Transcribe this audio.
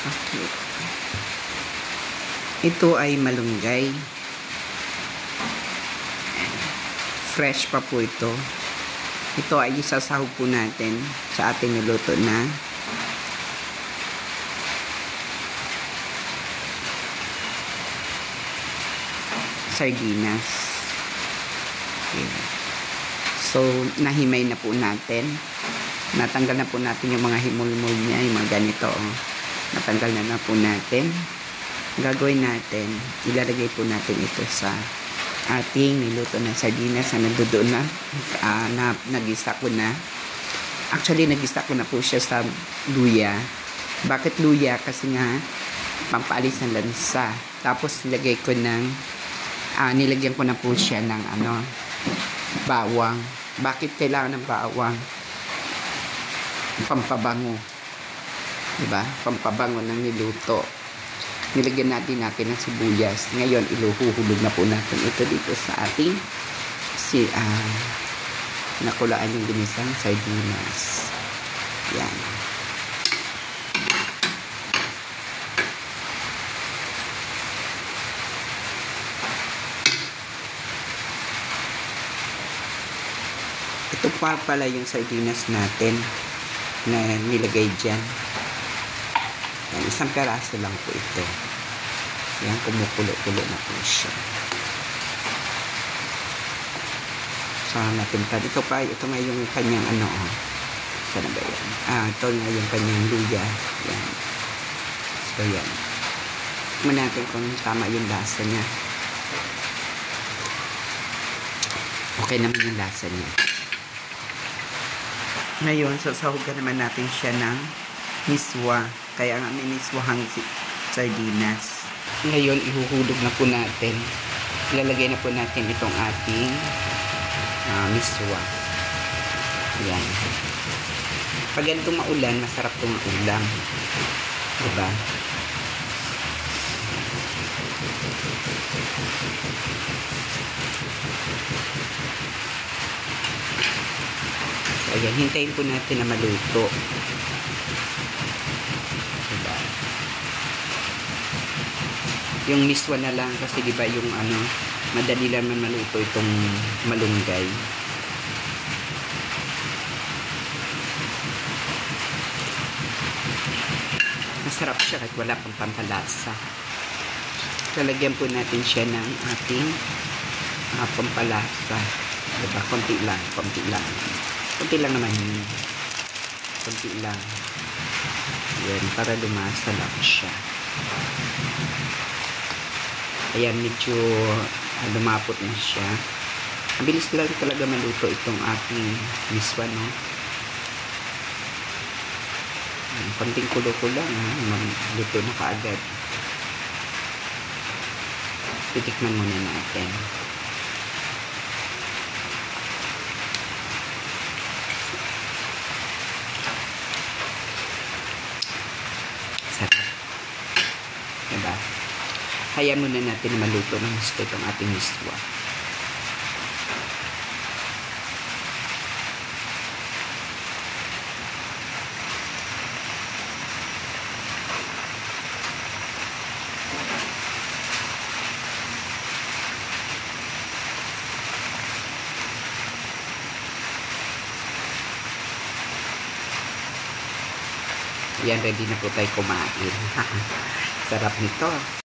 Okay. Ito ay malunggay. Fresh pa po ito. Ito ay isasahog po natin sa ating niluto na sardinas. Okay. So, nahimay na po natin. Natanggal na po natin yung mga himulmul niya, yung mga ganito. Natanggal na po natin. Gagawin natin, ilalagay po natin ito sa ating niluto na sardinas na nandoon na, nagisa ko na. Actually, nagisa ko na po siya sa luya. Bakit luya? Kasi nga, pampaalis ng lansa. Tapos, nilagay ko ng, nilagyan ko na po siya ng, bawang. Bakit kailangan ng bawang? Pampabango. Diba? Pampabango ng niluto. Nilagyan natin ng sibuyas. Ngayon, iluhuhulog na po natin ito dito sa ating nakulaan yung ginisang sardinas. Yan. Ito pa pala yung sardinas natin na nilagay dyan. Yan, isang peraso lang po ito. Yan, kumukulo-kulo na po siya. So, natin pa. Ito nga yung kanyang sana ba yan? Ito nga yung kanyang luya. Yan. So, yan. Tignan natin kung tama yung lasa niya. Okay naman yung lasa niya. Ngayon, sasahugan naman natin siya ng miswa. Kaya nga may miswahang sardinas. Ngayon, ihuhulog na po natin. Ilalagay na po natin itong ating miswa. Ayan. Pag ganito maulan, masarap itong ulam. Diba? Ayan, hintayin po natin na maluto. Diba? Yung miswa na lang kasi diba yung madali lang na maluto itong malunggay. Masarap siya kahit wala pang pampalasa. Lalagyan po natin siya ng ating pampalasa. Diba? Konti lang, konti lang. Konti lang naman yun. Konti lang. Yan, para lumasa lang siya. Ayan, medyo lumapot na siya. Ang bilis lang talaga maluto itong ating miswa, no? Konting kulo-kulo lang, maluto na kaagad. Titikman muna natin. Sarap. Diba? Hayaan muna natin na maluto ng gusto itong ating miswa. Yan, ready na po tayo kumain. Sarap nito.